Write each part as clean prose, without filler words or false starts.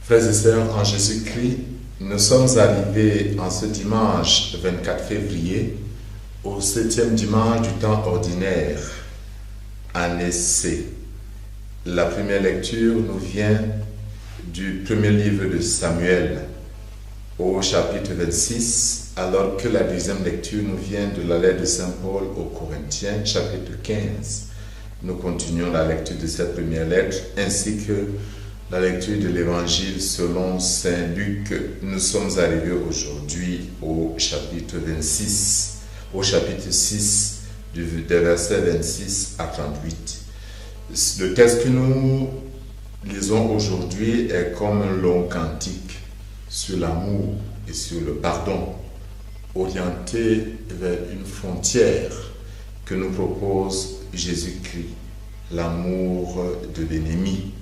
Frères et sœurs, en Jésus-Christ, nous sommes arrivés en ce dimanche 24 février au 7e dimanche du temps ordinaire, année C. La première lecture nous vient du premier livre de Samuel au chapitre 26, alors que la deuxième lecture nous vient de la lettre de Saint Paul aux Corinthiens, chapitre 15. Nous continuons la lecture de cette première lettre, ainsi que la lecture de l'Évangile selon Saint Luc. Nous sommes arrivés aujourd'hui au chapitre 26, au chapitre 6, des versets 26 à 38. Le texte que nous lisons aujourd'hui est comme un long cantique sur l'amour et sur le pardon, orienté vers une frontière que nous propose Jésus-Christ, l'amour de l'ennemi,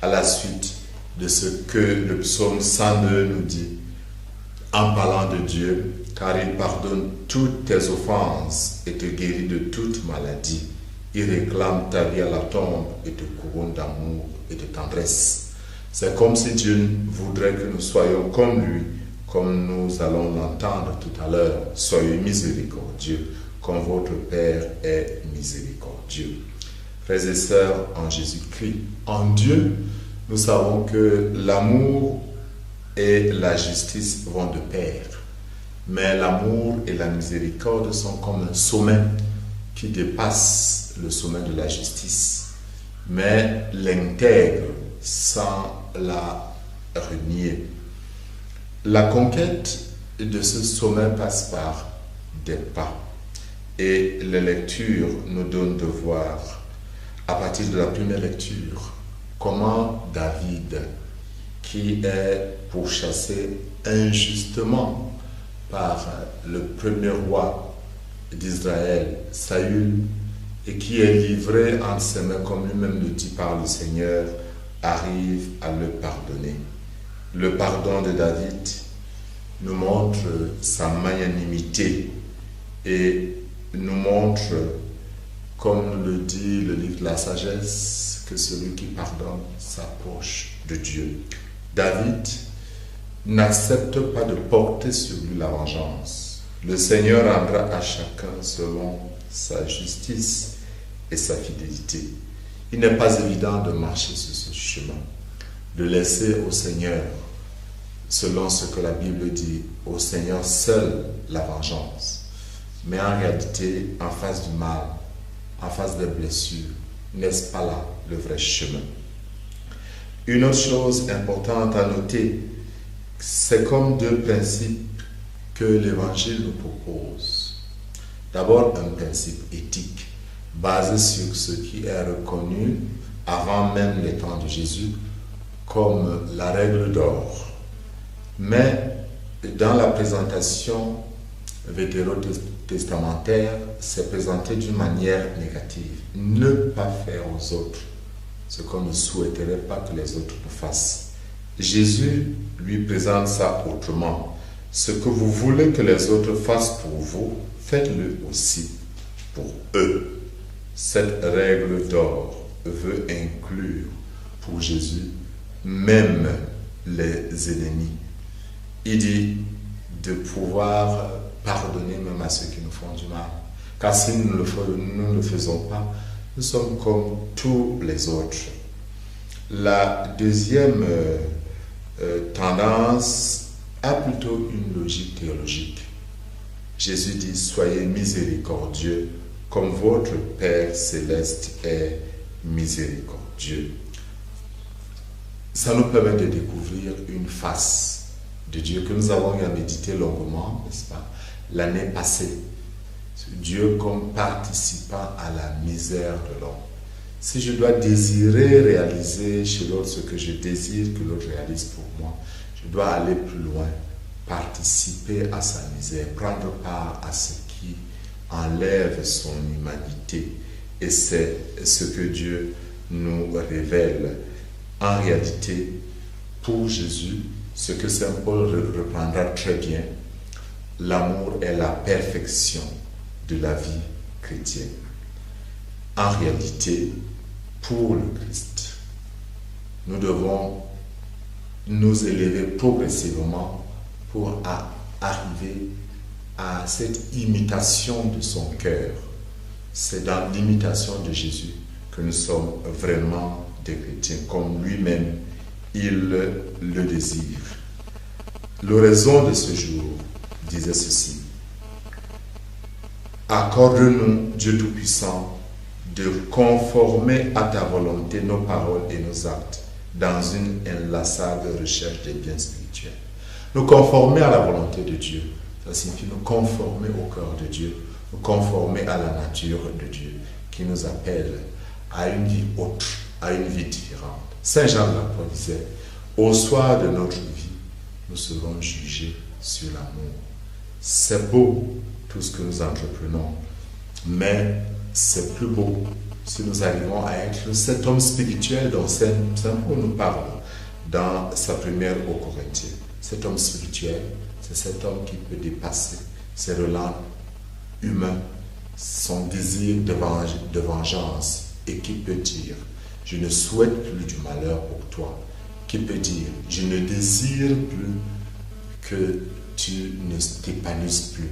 à la suite de ce que le psaume 102 nous dit en parlant de Dieu, car il pardonne toutes tes offenses et te guérit de toute maladie. Il réclame ta vie à la tombe et te couronne d'amour et de tendresse. C'est comme si Dieu voudrait que nous soyons comme lui, comme nous allons l'entendre tout à l'heure. Soyez miséricordieux, comme votre Père est miséricordieux. Frères et sœurs, en Jésus-Christ, en Dieu, nous savons que l'amour et la justice vont de pair. Mais l'amour et la miséricorde sont comme un sommet qui dépasse le sommet de la justice, mais l'intègre sans la renier. La conquête de ce sommet passe par des pas. Et les lectures nous donnent de voir, à partir de la première lecture, comment David, qui est pourchassé injustement par le premier roi d'Israël, Saül, et qui est livré entre ses mains, comme lui-même le dit par le Seigneur, arrive à le pardonner. Le pardon de David nous montre sa magnanimité et nous montre, comme le dit le livre de la sagesse, que celui qui pardonne s'approche de Dieu. David n'accepte pas de porter sur lui la vengeance. Le Seigneur rendra à chacun selon sa justice et sa fidélité. Il n'est pas évident de marcher sur ce chemin, de laisser au Seigneur, selon ce que la Bible dit, au Seigneur seul la vengeance. Mais en réalité, en face du mal, en face des blessures, n'est-ce pas là le vrai chemin? Une autre chose importante à noter, c'est comme deux principes que l'Évangile nous propose. D'abord, un principe éthique, basé sur ce qui est reconnu avant même les temps de Jésus comme la règle d'or. Mais dans la présentation vétérotestamentaire, c'est présenté d'une manière négative. Ne pas faire aux autres ce qu'on ne souhaiterait pas que les autres nous fassent. Jésus lui présente ça autrement. Ce que vous voulez que les autres fassent pour vous, faites-le aussi pour eux. Cette règle d'or veut inclure pour Jésus même les ennemis. Il dit de pouvoir pardonner même à ceux qui nous font du mal. Car si nous ne le faisons pas, nous sommes comme tous les autres. La deuxième tendance a plutôt une logique théologique. Jésus dit, soyez miséricordieux comme votre Père céleste est miséricordieux. Ça nous permet de découvrir une face de Dieu que nous avons eu à méditer longuement, n'est-ce pas, l'année passée. Dieu comme participant à la misère de l'homme. Si je dois désirer réaliser chez l'autre ce que je désire que l'autre réalise pour moi, je dois aller plus loin, participer à sa misère, prendre part à ce qui enlève son humanité. Et c'est ce que Dieu nous révèle. En réalité, pour Jésus, ce que Saint Paul reprendra très bien, l'amour est la perfection de la vie chrétienne. En réalité, pour le Christ, nous devons nous élever progressivement pour arriver à cette imitation de son cœur. C'est dans l'imitation de Jésus que nous sommes vraiment des chrétiens, comme lui-même il le désire. L'oraison de ce jour disait ceci: accorde-nous, Dieu Tout-Puissant, de conformer à ta volonté nos paroles et nos actes dans une inlassable recherche des biens spirituels. Nous conformer à la volonté de Dieu, ça signifie nous conformer au cœur de Dieu, nous conformer à la nature de Dieu qui nous appelle à une vie autre, à une vie différente. Saint Jean l'apôtre disait: au soir de notre vie, nous serons jugés sur l'amour. C'est beau tout ce que nous entreprenons, mais c'est plus beau si nous arrivons à être cet homme spirituel dont Saint Paul nous parle dans sa première aux Corinthiens. Cet homme spirituel, c'est cet homme qui peut dépasser ses relents humains, son désir de vengeance, et qui peut dire: je ne souhaite plus du malheur pour toi. Qui peut dire: je ne désire plus que tu ne t'épanouisses plus.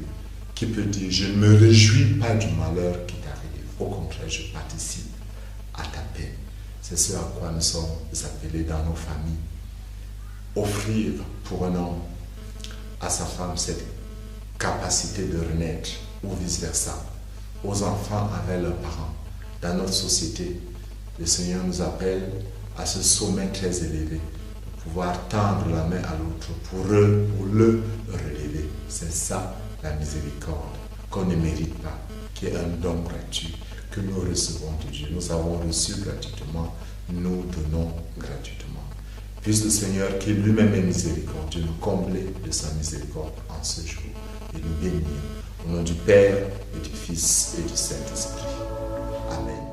Qui peut dire: je ne me réjouis pas du malheur qui t'arrive. Au contraire, je participe à ta paix. C'est ce à quoi nous sommes appelés dans nos familles. Offrir pour un homme à sa femme cette capacité de renaître, ou vice-versa, aux enfants avec leurs parents. Dans notre société, le Seigneur nous appelle à ce sommet très élevé, de pouvoir tendre la main à l'autre pour le relever. C'est ça la miséricorde, qu'on ne mérite pas, qui est un don gratuit que nous recevons de Dieu. Nous avons reçu gratuitement, nous donnons gratuitement. Puisse le Seigneur, qui lui-même est miséricordieux, nous combler de sa miséricorde en ce jour et nous bénir. Au nom du Père et du Fils et du Saint-Esprit. Amen.